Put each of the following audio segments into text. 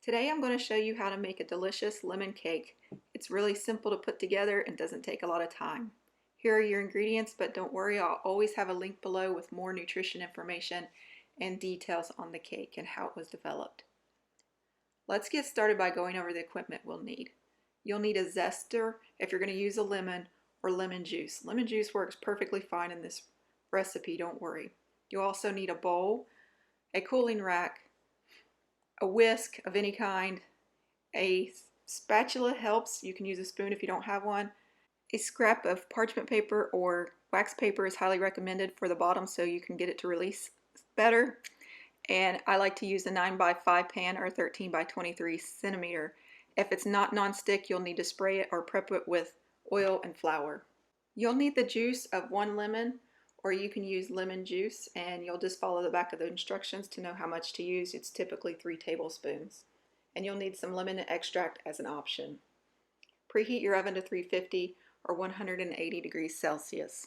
Today I'm going to show you how to make a delicious lemon cake. It's really simple to put together and doesn't take a lot of time. Here are your ingredients, but don't worry, I'll always have a link below with more nutrition information and details on the cake and how it was developed. Let's get started by going over the equipment we'll need. You'll need a zester if you're going to use a lemon or lemon juice. Lemon juice works perfectly fine in this recipe, don't worry. You'll also need a bowl, a cooling rack, a whisk of any kind, a spatula helps, you can use a spoon if you don't have one, a scrap of parchment paper or wax paper is highly recommended for the bottom so you can get it to release better, and I like to use a 9x5 pan or 13x23 centimeter. If it's not non-stick, you'll need to spray it or prep it with oil and flour. You'll need the juice of 1 lemon, or you can use lemon juice, and you'll just follow the back of the instructions to know how much to use. It's typically 3 tablespoons. And you'll need some lemon extract as an option. Preheat your oven to 350 or 180 degrees Celsius.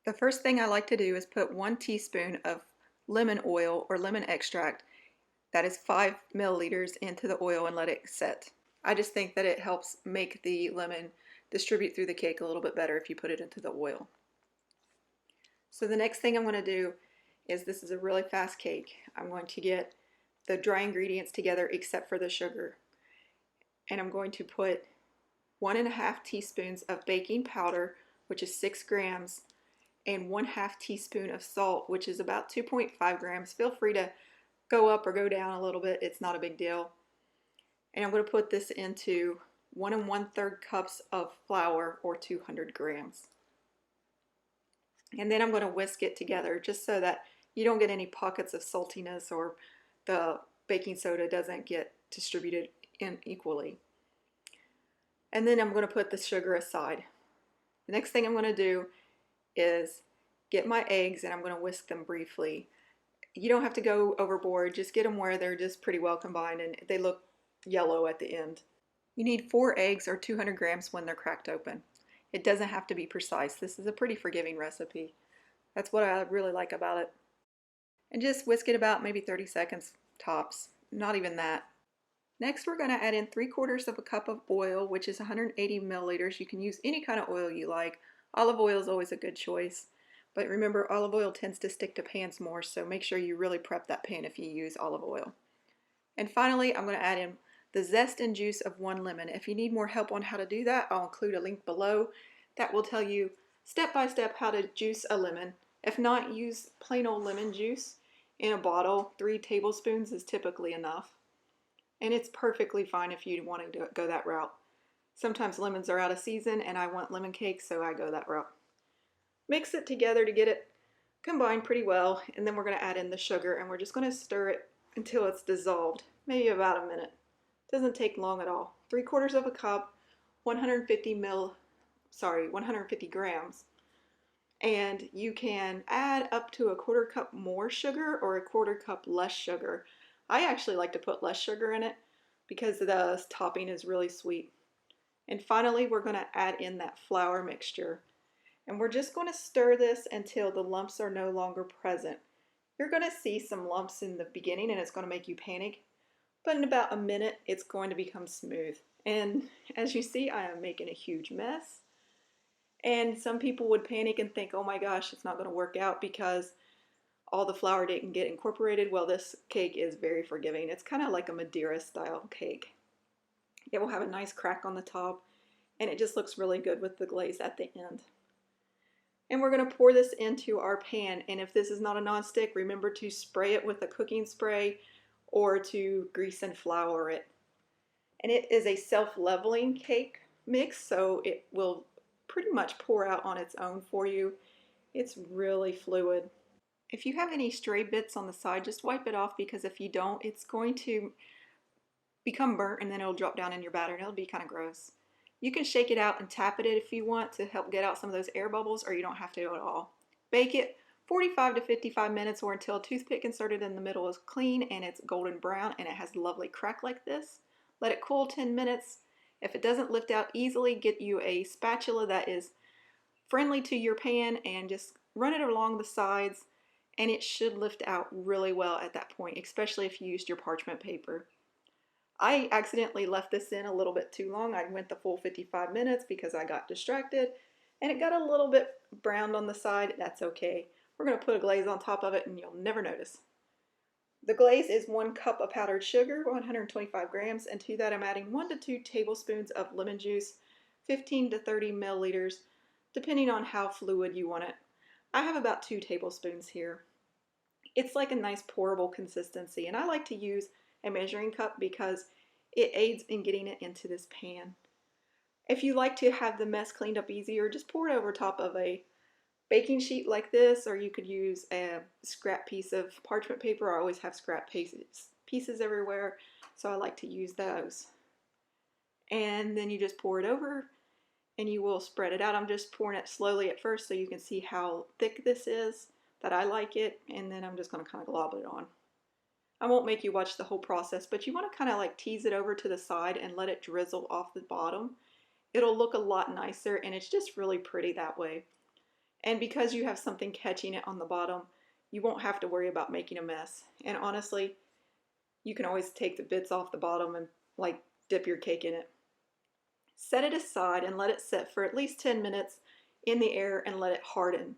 The first thing I like to do is put 1 teaspoon of lemon oil or lemon extract, that is 5 milliliters, into the oil and let it set. I just think that it helps make the lemon distribute through the cake a little bit better if you put it into the oil. So the next thing I'm going to do is, this is a really fast cake, I'm going to get the dry ingredients together except for the sugar. And I'm going to put 1.5 teaspoons of baking powder, which is 6 grams, and 1/2 teaspoon of salt, which is about 2.5 grams. Feel free to go up or go down a little bit, it's not a big deal. And I'm going to put this into 1 1/3 cups of flour, or 200 grams. And then I'm going to whisk it together just so that you don't get any pockets of saltiness or the baking soda doesn't get distributed unequally. And then I'm going to put the sugar aside. The next thing I'm going to do is get my eggs, and I'm going to whisk them briefly. You don't have to go overboard, just get them where they're just pretty well combined and they look yellow at the end. You need 4 eggs or 200 grams when they're cracked open. It doesn't have to be precise. This is a pretty forgiving recipe. That's what I really like about it. And just whisk it about maybe 30 seconds tops, not even that. Next we're going to add in 3/4 of a cup of oil, which is 180 milliliters. You can use any kind of oil you like. Olive oil is always a good choice. But remember, olive oil tends to stick to pans more, so make sure you really prep that pan if you use olive oil. And finally, I'm going to add in the zest and juice of 1 lemon. If you need more help on how to do that, I'll include a link below that will tell you step by step how to juice a lemon. If not, use plain old lemon juice in a bottle. 3 tablespoons is typically enough. And it's perfectly fine if you want to go that route. Sometimes lemons are out of season and I want lemon cake, so I go that route. Mix it together to get it combined pretty well, and then we're going to add in the sugar, and we're just going to stir it until it's dissolved, maybe about a minute. Doesn't take long at all. 3/4 of a cup, 150 grams. And you can add up to a 1/4 cup more sugar or a 1/4 cup less sugar. I actually like to put less sugar in it because the topping is really sweet. And finally, we're going to add in that flour mixture. And we're just going to stir this until the lumps are no longer present. You're going to see some lumps in the beginning and it's going to make you panic. But in about a minute, it's going to become smooth. And as you see, I am making a huge mess. And some people would panic and think, oh my gosh, it's not going to work out because all the flour didn't get incorporated. Well, this cake is very forgiving. It's kind of like a Madeira style cake. It will have a nice crack on the top, and it just looks really good with the glaze at the end. And we're going to pour this into our pan, and if this is not a non-stick, remember to spray it with a cooking spray or to grease and flour it. And it is a self-leveling cake mix, so it will pretty much pour out on its own for you. It's really fluid. If you have any stray bits on the side, just wipe it off, because if you don't, it's going to become burnt and then it'll drop down in your batter and it'll be kind of gross. You can shake it out and tap it if you want to help get out some of those air bubbles, or you don't have to do it at all. Bake it 45 to 55 minutes or until a toothpick inserted in the middle is clean and it's golden brown and it has a lovely crack like this. Let it cool 10 minutes. If it doesn't lift out easily, get you a spatula that is friendly to your pan and just run it along the sides, and it should lift out really well at that point, especially if you used your parchment paper. I accidentally left this in a little bit too long. I went the full 55 minutes because I got distracted and it got a little bit browned on the side. That's okay. We're going to put a glaze on top of it and you'll never notice. The glaze is 1 cup of powdered sugar, 125 grams, and to that I'm adding 1 to 2 tablespoons of lemon juice, 15 to 30 milliliters, depending on how fluid you want it. I have about 2 tablespoons here. It's like a nice pourable consistency, and I like to use a measuring cup because it aids in getting it into this pan. If you like to have the mess cleaned up easier, just pour it over top of a baking sheet like this, or you could use a scrap piece of parchment paper. I always have scrap pieces everywhere, so I like to use those. And then you just pour it over and you will spread it out. I'm just pouring it slowly at first so you can see how thick this is, that I like it, and then I'm just going to kind of glob it on. I won't make you watch the whole process, but you want to kind of like tease it over to the side and let it drizzle off the bottom. It'll look a lot nicer and it's just really pretty that way. And because you have something catching it on the bottom, you won't have to worry about making a mess. And honestly, you can always take the bits off the bottom and like dip your cake in it. Set it aside and let it sit for at least 10 minutes in the air and let it harden.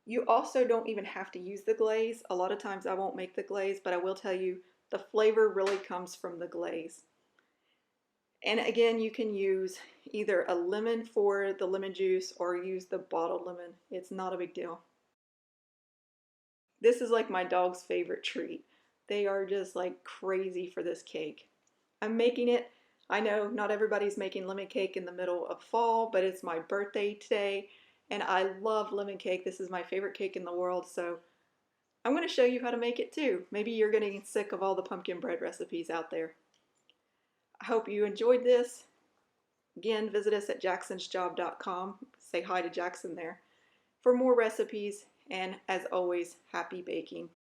You also don't even have to use the glaze. A lot of times I won't make the glaze, but I will tell you the flavor really comes from the glaze. And again, you can use either a lemon for the lemon juice or use the bottled lemon. It's not a big deal. This is like my dog's favorite treat. They are just like crazy for this cake. I'm making it. I know not everybody's making lemon cake in the middle of fall, but it's my birthday today and I love lemon cake. This is my favorite cake in the world, so I'm going to show you how to make it too. Maybe you're getting sick of all the pumpkin bread recipes out there. I hope you enjoyed this. Again, visit us at jacksonsjob.com. Say hi to Jackson there for more recipes, and as always, happy baking.